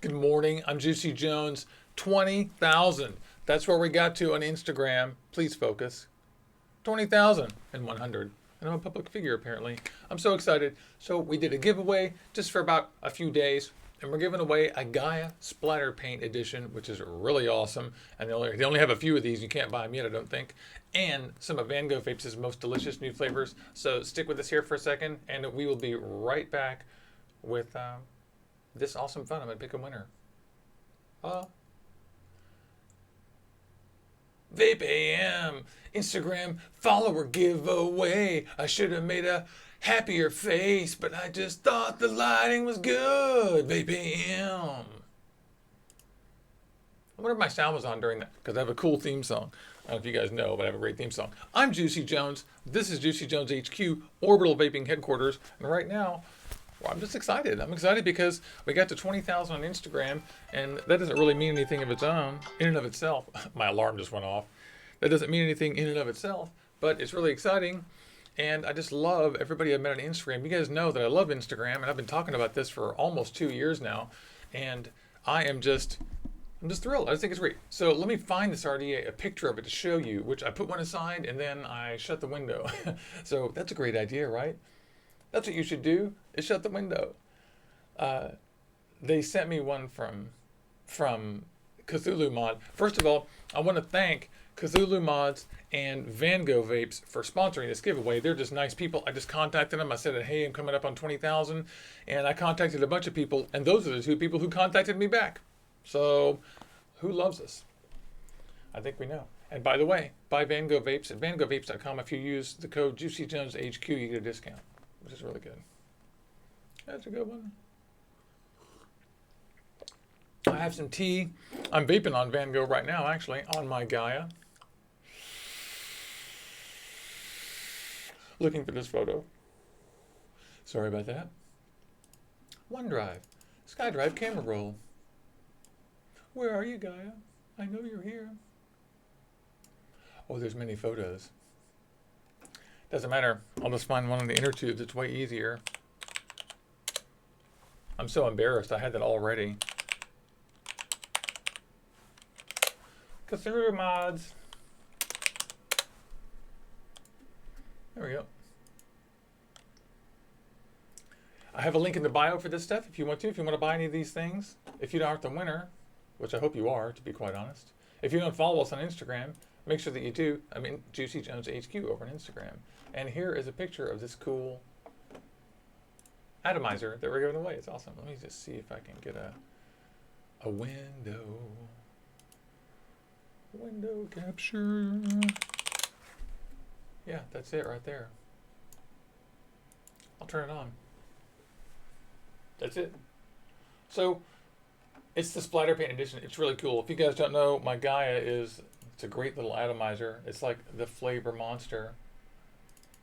Good morning. I'm Juicy Jones. 20,000. That's where we got to on Instagram. Please focus. 20,100. And I'm a public figure, apparently. I'm so excited. So we did a giveaway just for about a few days. And we're giving away a GAIA Splatter Paint Edition, which is really awesome. And they only have a few of these. You can't buy them yet, I don't think. And some of Vango Vapes' most delicious new flavors. So stick with us here for a second, and we will be right back with this awesome fun. I'm going to pick a winner. VapeAM Instagram follower giveaway. I should have made a happier face, but I just thought the lighting was good. VapeAM. I wonder if my sound was on during that, because I have a cool theme song. I don't know if you guys know, but I have a great theme song. I'm Juicy Jones. This is Juicy Jones HQ, Orbital Vaping Headquarters. And right now, well, I'm just excited. I'm excited because we got to 20,000 on Instagram, and that doesn't really mean anything of its own, in and of itself. My alarm just went off. That doesn't mean anything in and of itself, but it's really exciting. And I just love everybody I've met on Instagram. You guys know that I love Instagram, and I've been talking about this for almost 2 years now. And I'm just thrilled. I just think it's great. So let me find this RDTA, a picture of it to show you, which I put one aside and then I shut the window. So that's a great idea, right? That's what you should do, is shut the window. They sent me one from Cthulhu Mod. First of all, I want to thank Cthulhu Mods and Vango Vapes for sponsoring this giveaway. They're just nice people. I just contacted them. I said, hey, I'm coming up on 20,000. And I contacted a bunch of people, and those are the two people who contacted me back. So who loves us? I think we know. And by the way, buy Vango Vapes at vangovapes.com. If you use the code JuicyJonesHQ, you get a discount, which is really good. That's a good one. I have some tea. I'm vaping on Vango right now, actually, on my GAIA. Looking for this photo. Sorry about that. OneDrive. SkyDrive camera roll. Where are you, GAIA? I know you're here. Oh, there's many photos. Doesn't matter. I'll just find one in the inner tubes. It's way easier. I'm so embarrassed. I had that already. Cthulhu Mods. There we go. I have a link in the bio for this stuff if you want to. If you want to buy any of these things. If you aren't the winner, which I hope you are, to be quite honest. If you don't follow us on Instagram, make sure that you do. I mean, Juicy Jones HQ over on Instagram. And here is a picture of this cool atomizer that we're giving away. It's awesome. Let me just see if I can get a window. Window capture. Yeah, that's it right there. I'll turn it on. That's it. So, it's the Splatter Paint Edition. It's really cool. If you guys don't know, my GAIA it's a great little atomizer. It's like the flavor monster.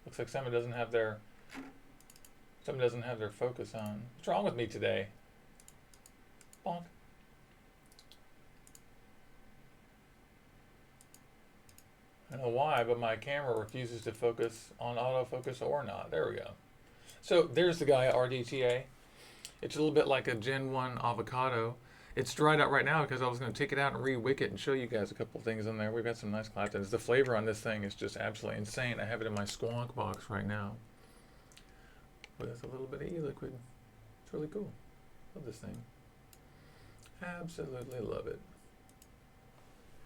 Looks like someone doesn't have their focus on. What's wrong with me today? Bonk. I don't know why, but my camera refuses to focus on autofocus or not. There we go. So there's the GAIA RDTA. It's a little bit like a Gen 1 avocado. It's dried out right now because I was going to take it out and re-wick it and show you guys a couple things in there. We've got some nice Claptons. The flavor on this thing is just absolutely insane. I have it in my squonk box right now with a little bit of e-liquid. It's really cool. Love this thing. Absolutely love it.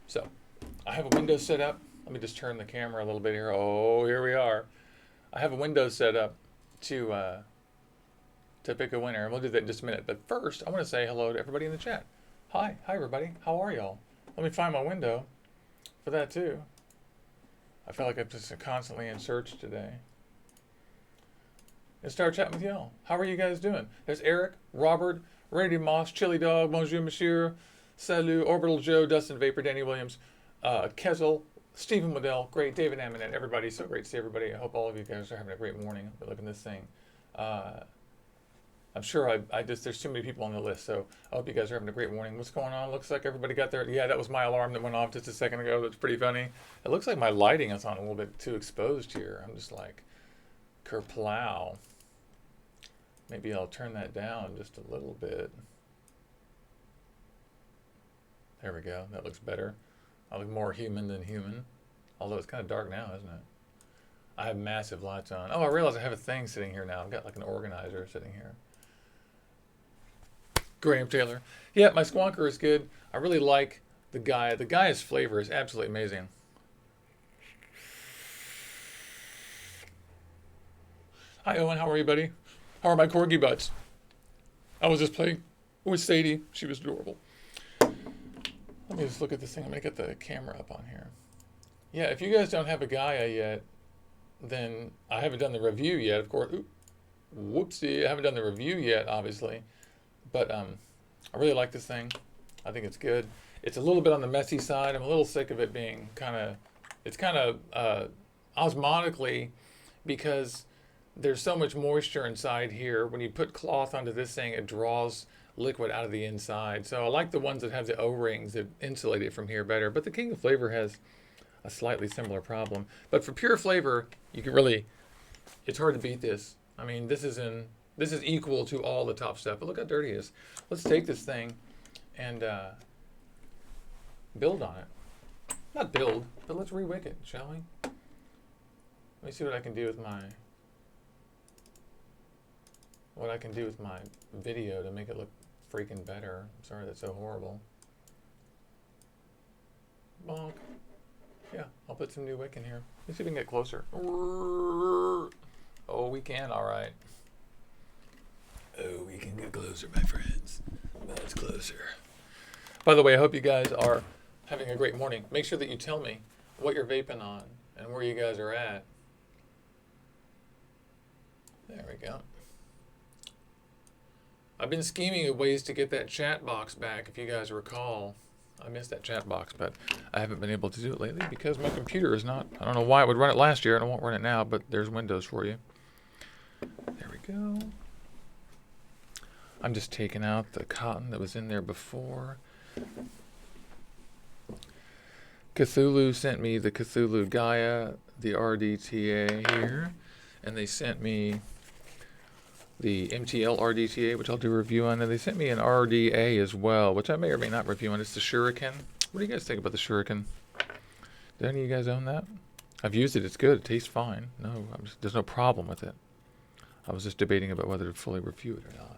So, I have a window set up. Let me just turn the camera a little bit here. Oh, here we are. I have a window set up to pick a winner, and we'll do that in just a minute. But first, I want to say hello to everybody in the chat. Hi everybody. How are y'all? Let me find my window for that too. I feel like I'm just constantly in search today. And start chatting with y'all. How are you guys doing? There's Eric, Robert, Randy Moss, Chili Dog, Bonjour Monsieur, Salut, Orbital Joe, Dustin Vapor, Danny Williams, Kezel, Stephen Waddell, great, David Aminet, everybody. So great to see everybody. I hope all of you guys are having a great morning. Look at this thing. I'm sure there's too many people on the list, so I hope you guys are having a great morning. What's going on? Looks like everybody got there. Yeah, that was my alarm that went off just a second ago. That's pretty funny. It looks like my lighting is on a little bit too exposed here. I'm just like, kerplow. Maybe I'll turn that down just a little bit. There we go. That looks better. I look more human than human. Although it's kind of dark now, isn't it? I have massive lights on. Oh, I realize I have a thing sitting here now. I've got like an organizer sitting here. Graham Taylor. Yeah, my squonker is good. I really like the GAIA. The GAIA's flavor is absolutely amazing. Hi, Owen. How are you, buddy? How are my corgi butts? I was just playing with Sadie. She was adorable. Let me just look at this thing. I'm going to get the camera up on here. Yeah, if you guys don't have a GAIA yet, then I haven't done the review yet, of course. Ooh, whoopsie. I haven't done the review yet, obviously. But I really like this thing. I think it's good. It's a little bit on the messy side. I'm a little sick of it being it's kind of osmotically, because there's so much moisture inside here. When you put cloth onto this thing, it draws liquid out of the inside. So I like the ones that have the O-rings that insulate it from here better. But the King of Flavor has a slightly similar problem. But for pure flavor, you can really, it's hard to beat this. I mean, this is equal to all the top stuff. But look how dirty it is. Let's take this thing and build on it. Not build, but let's re-wick it, shall we? Let me see what I can do with my video to make it look freaking better. I'm sorry that's so horrible. Bonk. Yeah, I'll put some new wick in here. Let's see if we can get closer. Oh, we can, all right. Oh, we can get closer, my friends. That's closer. By the way, I hope you guys are having a great morning. Make sure that you tell me what you're vaping on and where you guys are at. There we go. I've been scheming of ways to get that chat box back, if you guys recall. I missed that chat box, but I haven't been able to do it lately because my computer is not, I don't know why it would run it last year and it won't run it now, but there's Windows for you. There we go. I'm just taking out the cotton that was in there before. Cthulhu sent me the Cthulhu GAIA, the RDTA here, and they sent me the MTL RDTA, which I'll do a review on, and they sent me an RDA as well, which I may or may not review on. It's the Shuriken. What do you guys think about the Shuriken? Do any of you guys own that? I've used it. It's good. It tastes fine. No, there's no problem with it. I was just debating about whether to fully review it or not.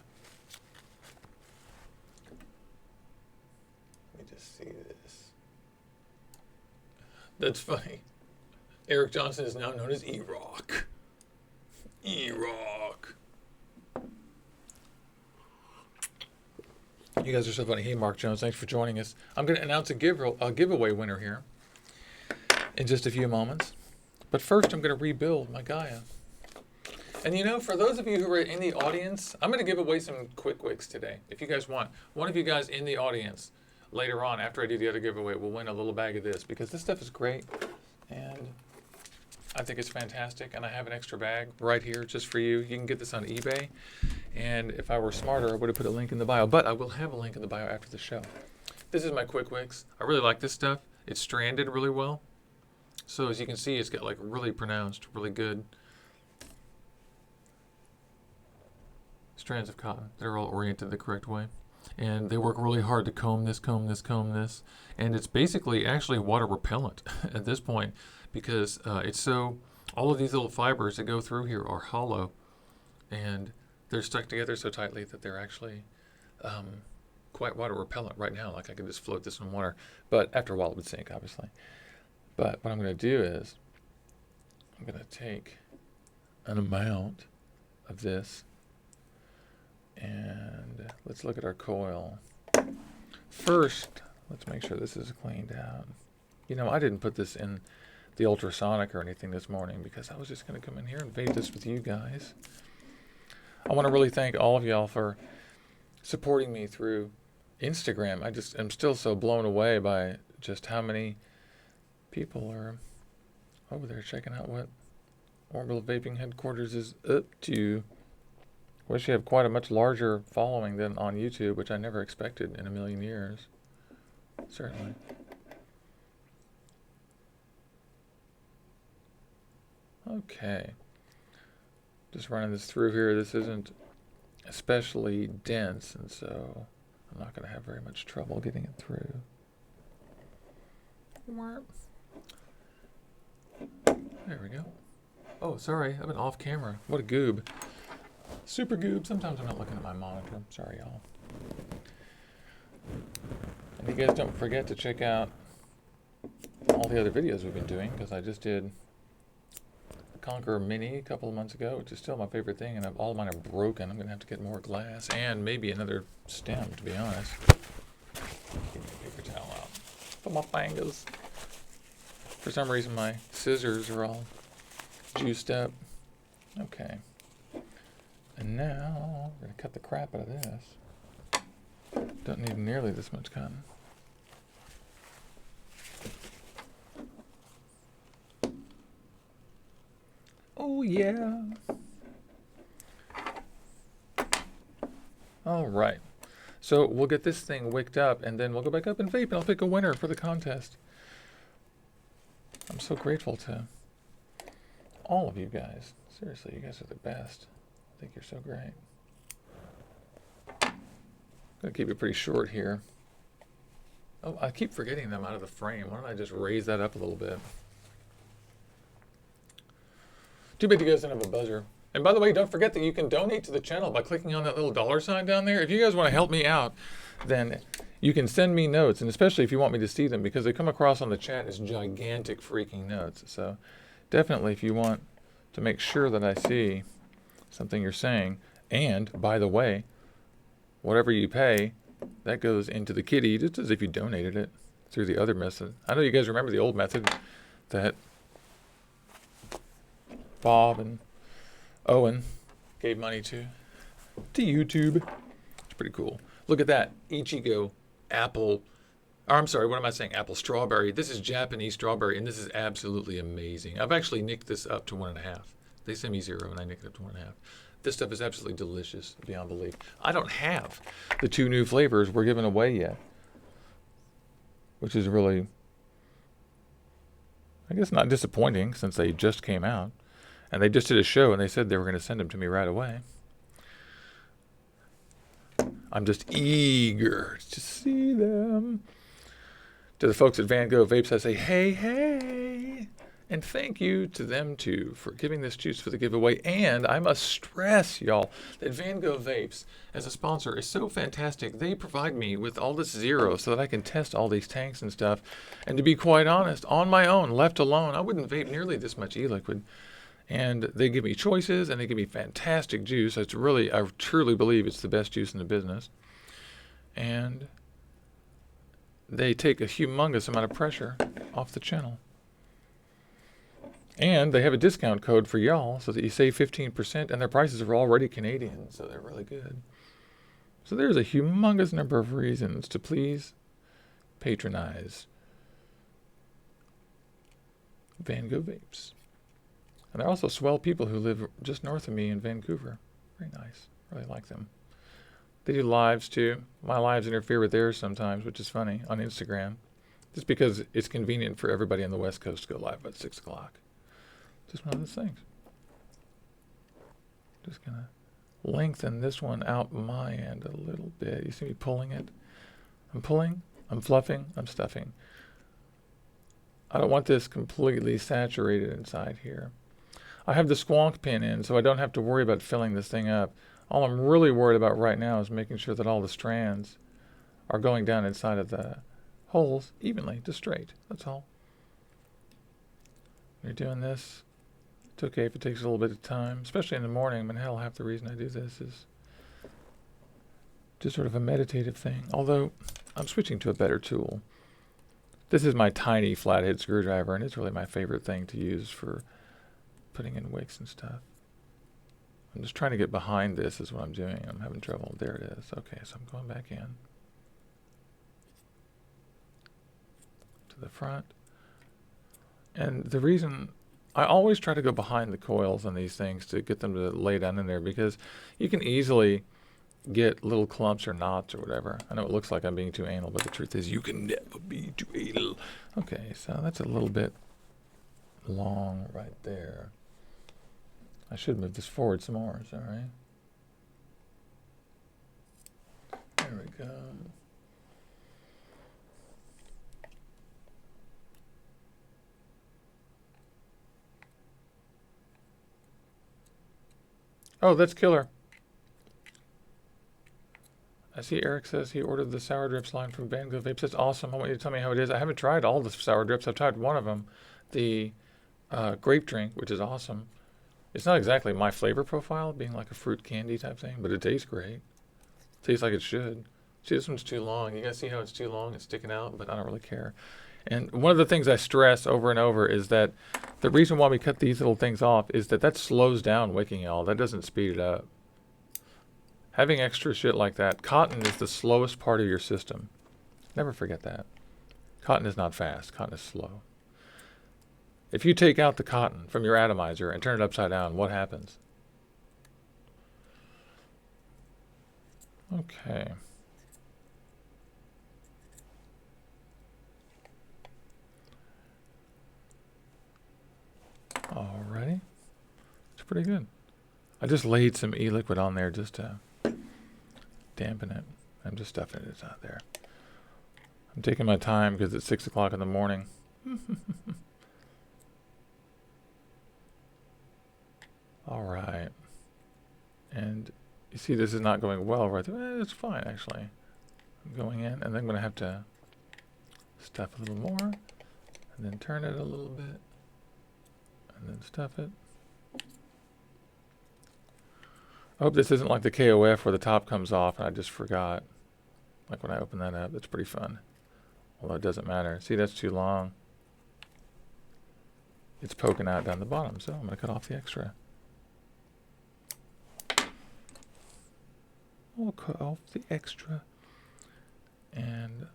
Let me just see this. That's funny. Eric Johnson is now known as E-Rock. E-Rock. You guys are so funny. Hey, Mark Jones, thanks for joining us. I'm going to announce a giveaway winner here in just a few moments. But first, I'm going to rebuild my GAIA. And you know, for those of you who are in the audience, I'm going to give away some quick wicks today. If you guys want, one of you guys in the audience later on, after I do the other giveaway, will win a little bag of this, because this stuff is great. And I think it's fantastic. And I have an extra bag right here just for you. You can get this on eBay. And if I were smarter, I would have put a link in the bio. But I will have a link in the bio after the show. This is my quick wicks. I really like this stuff. It's stranded really well. So as you can see, it's got like really pronounced, really good strands of cotton. They're all oriented the correct way. And they work really hard to comb this, comb this, comb this. And it's basically actually water repellent at this point, because it's so, all of these little fibers that go through here are hollow. And they're stuck together so tightly that they're actually quite water repellent right now. Like I could just float this in water. But after a while it would sink, obviously. But what I'm going to do is I'm going to take an amount of this, and let's look at our coil. First, let's make sure this is cleaned out. You know, I didn't put this in the ultrasonic or anything this morning because I was just going to come in here and vape this with you guys. I want to really thank all of y'all for supporting me through Instagram. I'm still so blown away by just how many people are over there checking out what Orbital Vaping Headquarters is up to. Wish you have quite a much larger following than on YouTube, which I never expected in a million years. Certainly. Okay. Just running this through here. This isn't especially dense, and so I'm not going to have very much trouble getting it through. There we go. Oh, sorry, I've been off camera. What a goob. Super goob. Sometimes I'm not looking at my monitor. Sorry, y'all. And you guys don't forget to check out all the other videos we've been doing, because I just did Conqueror Mini a couple of months ago, which is still my favorite thing, and all of mine are broken. I'm going to have to get more glass and maybe another stem, to be honest. Get my paper towel out. Put my fingers. For some reason, my scissors are all juiced up. Okay. And now, we're going to cut the crap out of this. Don't need nearly this much cotton. Oh, yeah. All right. So we'll get this thing wicked up, and then we'll go back up and vape, and I'll pick a winner for the contest. I'm so grateful to all of you guys. Seriously, you guys are the best. I think you're so great. Gonna keep it pretty short here. Oh, I keep forgetting them out of the frame. Why don't I just raise that up a little bit? Too bad you guys don't have a buzzer. And by the way, don't forget that you can donate to the channel by clicking on that little dollar sign down there. If you guys want to help me out, then you can send me notes, and especially if you want me to see them, because they come across on the chat as gigantic freaking notes. So definitely, if you want to make sure that I see something you're saying, and by the way, whatever you pay, that goes into the kitty, just as if you donated it through the other method. I know you guys remember the old method that Bob and Owen gave money to YouTube. It's pretty cool. Look at that. Ichigo apple. Or I'm sorry, what am I saying? Apple strawberry. This is Japanese strawberry, and this is absolutely amazing. I've actually nicked this up to 1.5. They sent me 0, and I nicked it up to 1.5. This stuff is absolutely delicious, beyond belief. I don't have the 2 new flavors we're giving away yet, which is really, I guess, not disappointing, since they just came out. And they just did a show, and they said they were going to send them to me right away. I'm just eager to see them. To the folks at Vango Vapes, I say, hey, hey. And thank you to them, too, for giving this juice for the giveaway. And I must stress, y'all, that Vango Vapes, as a sponsor, is so fantastic. They provide me with all this zero so that I can test all these tanks and stuff. And to be quite honest, on my own, left alone, I wouldn't vape nearly this much e-liquid. And they give me choices, and they give me fantastic juice. It's really, I truly believe it's the best juice in the business. And they take a humongous amount of pressure off the channel. And they have a discount code for y'all so that you save 15%, and their prices are already Canadian, so they're really good. So there's a humongous number of reasons to please patronize Vango Vapes. And they're also swell people who live just north of me in Vancouver. Very nice. Really like them. They do lives too. My lives interfere with theirs sometimes, which is funny, on Instagram. Just because it's convenient for everybody on the West Coast to go live at 6 o'clock. Just one of those things. Just going to lengthen this one out my end a little bit. You see me pulling it? I'm pulling, I'm fluffing, I'm stuffing. I don't want this completely saturated inside here. I have the squonk pin in, so I don't have to worry about filling this thing up. All I'm really worried about right now is making sure that all the strands are going down inside of the holes evenly, just straight. That's all. When you're doing this, it's okay if it takes a little bit of time, especially in the morning. I mean, hell, half the reason I do this is just sort of a meditative thing. Although, I'm switching to a better tool. This is my tiny flathead screwdriver, and it's really my favorite thing to use for putting in wicks and stuff. I'm just trying to get behind this is what I'm doing. I'm having trouble. There it is. Okay, so I'm going back in to the front. And the reason I always try to go behind the coils on these things to get them to lay down in there, because you can easily get little clumps or knots or whatever. I know it looks like I'm being too anal, but the truth is you can never be too anal. Okay, so that's a little bit long right there. I should move this forward some more, is that right? There we go. Oh, that's killer. I see Eric says he ordered the sour drips line from Vango Vapes. That's awesome. I want you to tell me how it is. I haven't tried all the sour drips. I've tried one of them, the grape drink, which is awesome. It's not exactly my flavor profile, being like a fruit candy type thing, but it tastes great. Tastes like it should. See, this one's too long. You guys see how it's too long? It's sticking out, but I don't really care. And one of the things I stress over and over is that the reason why we cut these little things off is that slows down wicking, y'all. That doesn't speed it up. Having extra shit like that, cotton is the slowest part of your system. Never forget that. Cotton is not fast. Cotton is slow. If you take out the cotton from your atomizer and turn it upside down, what happens? Okay. Alrighty. It's pretty good. I just laid some e-liquid on there just to dampen it. I'm just stuffing it out there. I'm taking my time because it's 6 o'clock in the morning. All right. And you see this is not going well right there. It's fine, actually. I'm going in, and then I'm going to have to stuff a little more, and then turn it a little bit, and then stuff it. I hope this isn't like the KOF where the top comes off and I just forgot. Like when I open that up, that's pretty fun. Although it doesn't matter. See, that's too long. It's poking out down the bottom, so I'm going to cut off the extra. I'll cut off the extra. And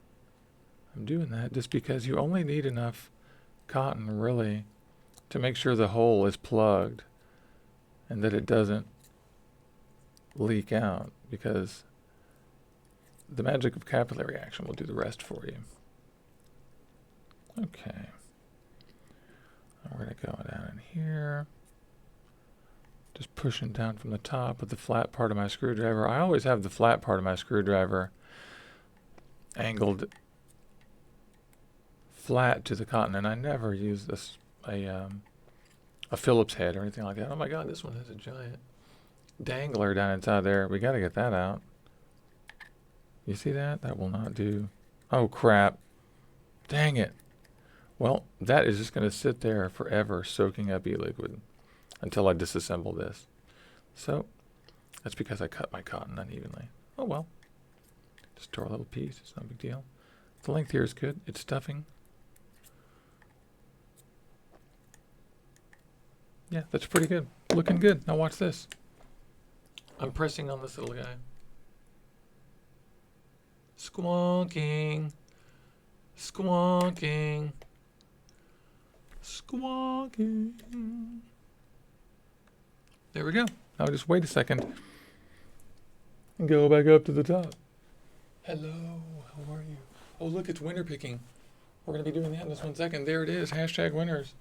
I'm doing that just because you only need enough cotton, really, to make sure the hole is plugged and that it doesn't leak out, because the magic of capillary action will do the rest for you. Okay. We're going to go down in here. Just pushing down from the top with the flat part of my screwdriver. I always have the flat part of my screwdriver angled flat to the cotton, and I never use a Phillips head or anything like that. Oh my God, this one has a giant dangler down inside there. We got to get that out. You see that? That will not do. Oh crap. Dang it. Well, that is just going to sit there forever soaking up e-liquid until I disassemble this. So that's because I cut my cotton unevenly. Oh well. Just draw a little piece. It's no big deal. The length here is good. It's stuffing. Yeah, that's pretty good. Looking good. Now watch this. I'm pressing on this little guy. Squonking. Squonking. Squonking. There we go. Now just wait a second and go back up to the top. Hello, how are you? Oh look, it's winter picking. We're going to be doing that in just 1 second. There it is, hashtag winners.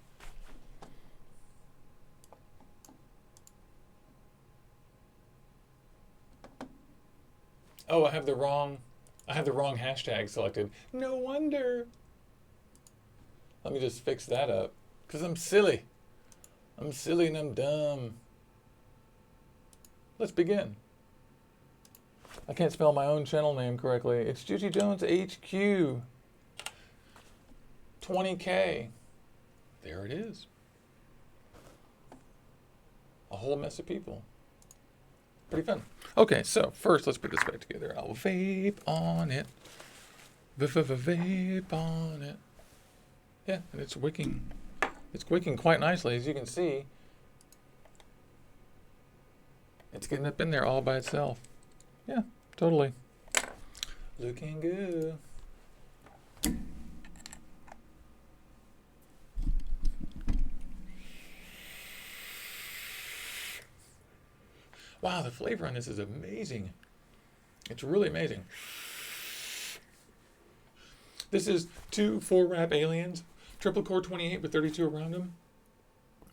Oh, I have the wrong hashtag selected. No wonder. Let me just fix that up, because I'm silly. I'm silly and I'm dumb. Let's begin. I can't spell my own channel name correctly. It's Juicy Jones HQ. 20K. There it is. A whole mess of people. Pretty fun. Okay, so first let's put this back together. I'll vape on it. Vape on it. Yeah, and it's wicking. It's wicking quite nicely, as you can see. It's getting up in there all by itself. Yeah, totally. Looking good. Wow, the flavor on this is amazing. It's really amazing. This is 2 4-wrap aliens, triple core 28 with 32 around them.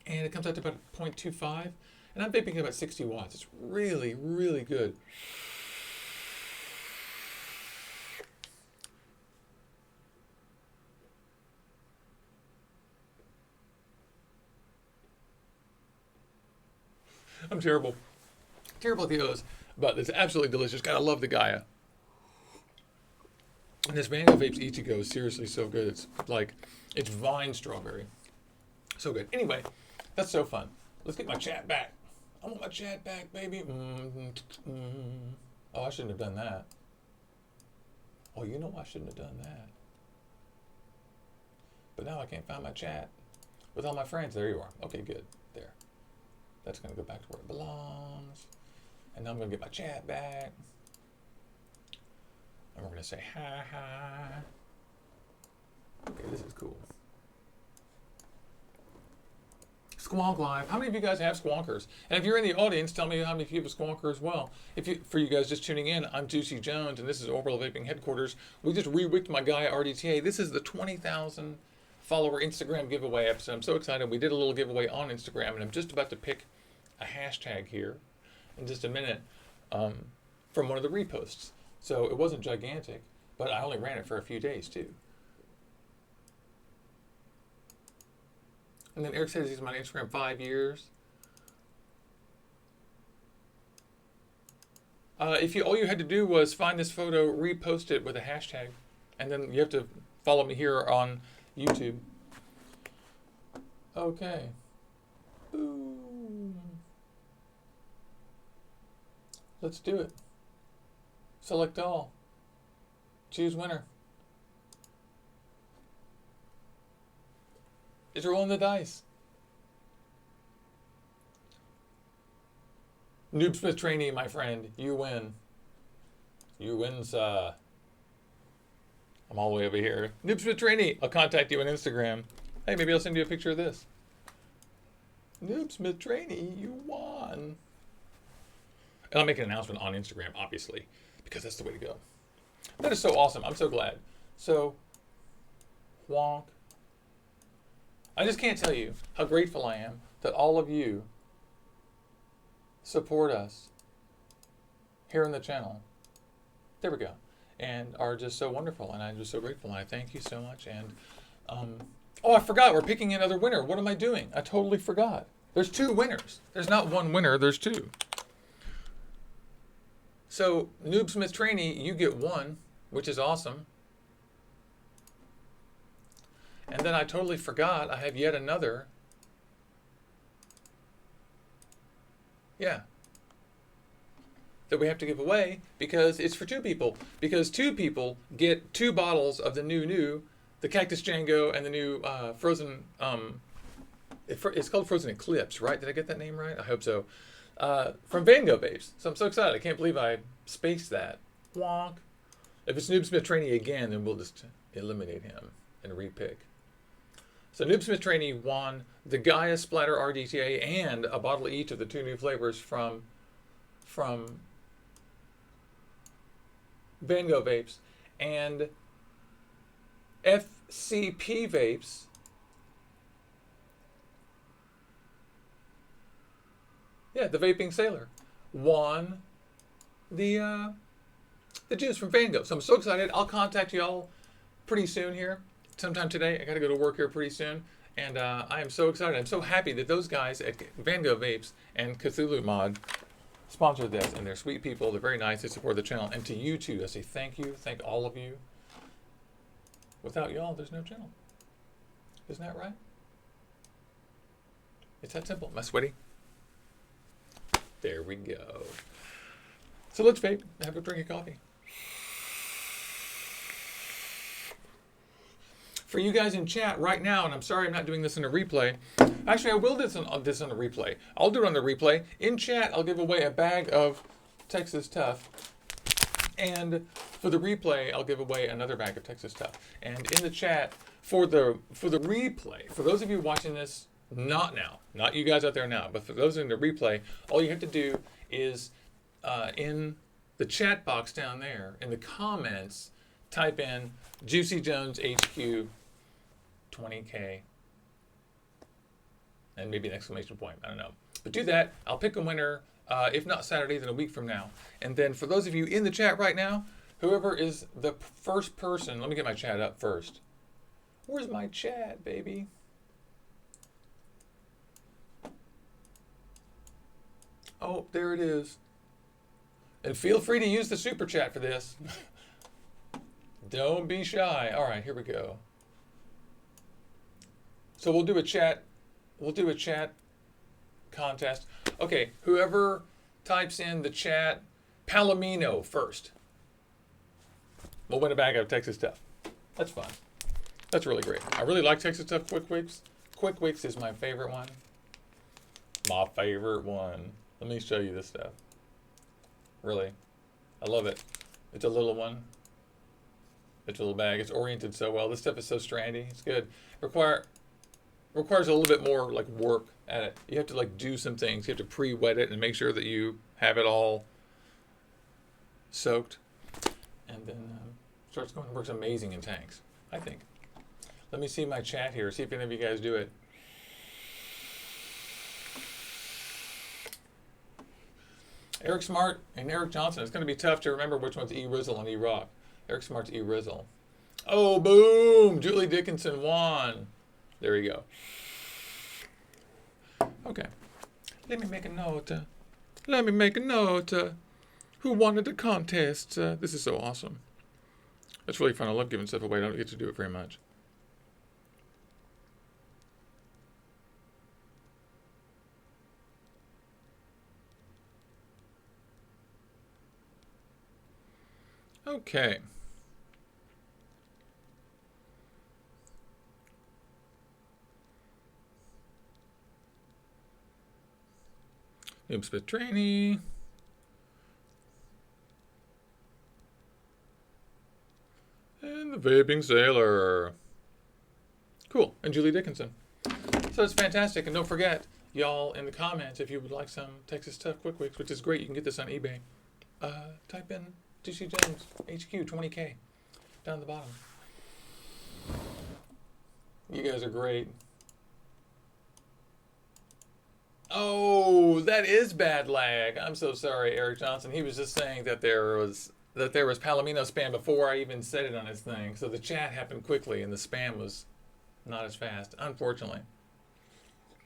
And it comes out to about 0.25. And I'm vaping at about 60 watts. It's really, really good. I'm terrible. Careful with the O's, but it's absolutely delicious. Gotta love the GAIA. And this Vango Vapes Ichigo is seriously so good. It's like, it's vine strawberry. So good. Anyway, that's so fun. Let's get my chat back. I want my chat back, baby. Oh, I shouldn't have done that. Oh, you know I shouldn't have done that. But now I can't find my chat with all my friends. There you are. Okay, good. There. That's going to go back to where it belongs. And now I'm going to get my chat back. And we're going to say hi, hi. Okay, this is cool. Squonk Live. How many of you guys have squonkers? And if you're in the audience, tell me how many of you have a squonker as well. For you guys just tuning in, I'm Juicy Jones, and this is Orbital Vaping Headquarters. We just re-wicked my GAIA RDTA. This is the 20,000 follower Instagram giveaway episode. I'm so excited. We did a little giveaway on Instagram, and I'm just about to pick a hashtag here in just a minute from one of the reposts. So it wasn't gigantic, but I only ran it for a few days too. And then Eric says he's on my Instagram 5 years. All you had to do was find this photo, repost it with a hashtag, and then you have to follow me here on YouTube. Okay. Boom. Let's do it. Select all. Choose winner. It's rolling the dice. Noob Smith trainee, my friend. You win. You win, sir. I'm all the way over here. Noob Smith trainee. I'll contact you on Instagram. Hey, maybe I'll send you a picture of this. Noob Smith trainee, you won. And I'll make an announcement on Instagram, obviously, because that's the way to go. That is so awesome. I'm so glad. So, wonk. I just can't tell you how grateful I am that all of you support us here on the channel. There we go. And are just so wonderful. And I'm just so grateful. And I thank you so much. And, oh, I forgot. We're picking another winner. What am I doing? I totally forgot. There's 2 winners. There's not 1 winner. There's 2. So, Noob Smith trainee, you get 1, which is awesome. And then I totally forgot I have yet another. Yeah. That we have to give away because it's for 2 people. Because 2 people get 2 bottles of the the Cactus Jango and the new frozen, it's called Frozen Eclipse, right? Did I get that name right? I hope so. From Vango Vapes. So I'm so excited. I can't believe I spaced that. Wonk. If it's Noob Smith trainee again, then we'll just eliminate him and repick. So Noob Smith trainee won the GAIA Splatter RDTA and a bottle each of the 2 new flavors from Vango Vapes, and FCP Vapes the Vaping Sailor won the juice from Vango. So I'm so excited. I'll contact y'all pretty soon here. Sometime today. I got to go to work here pretty soon. And I am so excited. I'm so happy that those guys at Vango Vapes and Cthulhu Mod sponsored this. And they're sweet people. They're very nice. They support the channel. And to you too, I say thank you. Thank all of you. Without y'all, there's no channel. Isn't that right? It's that simple. Am I sweaty? There we go. So let's vape. Have a drink of coffee. For you guys in chat right now, and I'm sorry I'm not doing this in a replay. Actually, I will do this on a replay. I'll do it on the replay. In chat, I'll give away a bag of Texas Tough. And for the replay, I'll give away another bag of Texas Tough. And in the chat, for the replay, for those of you watching this, not now, not you guys out there now, but for those in the replay, all you have to do is in the chat box down there, in the comments, type in Juicy Jones HQ 20K and maybe an exclamation point. I don't know. But do that. I'll pick a winner, if not Saturday, then a week from now. And then for those of you in the chat right now, whoever is the first person, let me get my chat up first. Where's my chat, baby? Oh, there it is. And feel free to use the super chat for this. Don't be shy. All right, here we go. So we'll do a chat. We'll do a chat contest. Okay, whoever types in the chat Palomino first, we'll win a bag of Texas Stuff. That's fun. That's really great. I really like Texas Stuff Quick Wicks. Quick Wicks is my favorite one. My favorite one. Let me show you this stuff. Really, I love it. It's a little one. It's a little bag. It's oriented so well. This stuff is so strandy. It's good. Requires a little bit more like work at it. You have to like do some things. You have to pre-wet it and make sure that you have it all soaked, and then starts going. Works amazing in tanks, I think. Let me see my chat here. See if any of you guys do it. Eric Smart and Eric Johnson. It's going to be tough to remember which one's E-Rizzle and E-Rock. Eric Smart's E-Rizzle. Oh, boom! Julie Dickinson won. There you go. Okay. Let me make a note. Let me make a note. Who wanted the contest? This is so awesome. That's really fun. I love giving stuff away. I don't get to do it very much. Okay. Oops, Petrani. And the Vaping Sailor. Cool. And Julie Dickinson. So it's fantastic. And don't forget, y'all, in the comments, if you would like some Texas Tough Quick Wicks, which is great, you can get this on eBay. Type in Juicy Jones HQ 20K down at the bottom. You guys are great. Oh, that is bad lag. I'm so sorry, Eric Johnson. He was just saying that there was Palomino spam before I even said it on his thing. So the chat happened quickly and the spam was not as fast, unfortunately.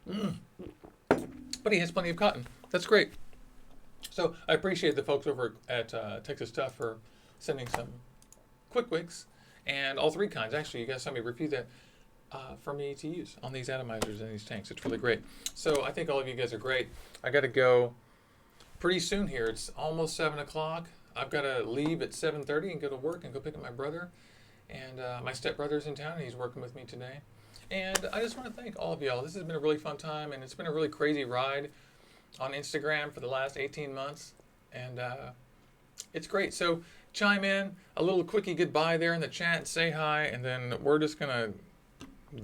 But he has plenty of cotton. That's great. So I appreciate the folks over at Texas Tough for sending some Quick Wicks and all three kinds. Actually, you guys saw me review that for me to use on these atomizers and these tanks. It's really great. So I think all of you guys are great. I got to go pretty soon here. It's almost 7 o'clock. I've got to leave at 7:30 and go to work and go pick up my brother. And my stepbrother's in town and he's working with me today. And I just want to thank all of y'all. This has been a really fun time and it's been a really crazy ride on Instagram for the last 18 months. And it's great. So chime in, a little quickie goodbye there in the chat, say hi, and then we're just going to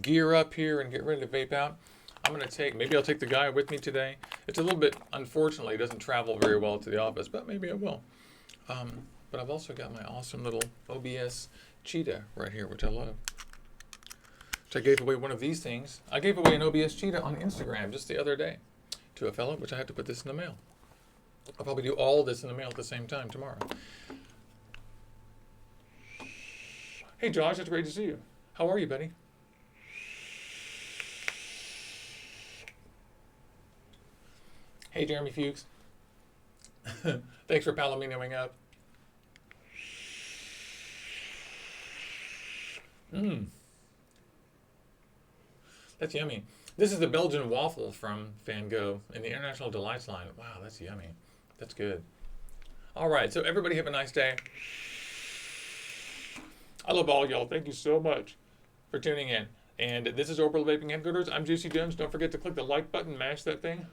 gear up here and get ready to vape out. I'm going to maybe I'll take the guy with me today. It's a little bit, unfortunately, it doesn't travel very well to the office, but maybe I will. But I've also got my awesome little OBS cheetah right here, which I love. Which I gave away one of these things. I gave away an OBS cheetah on Instagram just the other day to a fellow, which I had to put this in the mail. I'll probably do all this in the mail at the same time tomorrow. Hey Josh, it's great to see you. How are you, buddy? Hey Jeremy Fuchs. Thanks for palominoing up. That's yummy. This is the Belgian waffle from Vango in the International Delights line. Wow, that's yummy. That's good. All right, so everybody have a nice day. I love all y'all. Thank you so much for tuning in. And this is Orbital Vaping Headquarters. I'm Juicy Jones. Don't forget to click the like button, mash that thing.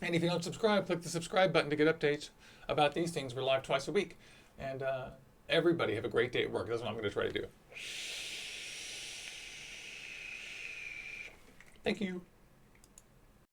And if you don't subscribe, click the subscribe button to get updates about these things. We're live twice a week. And everybody have a great day at work. That's what I'm going to try to do. Thank you.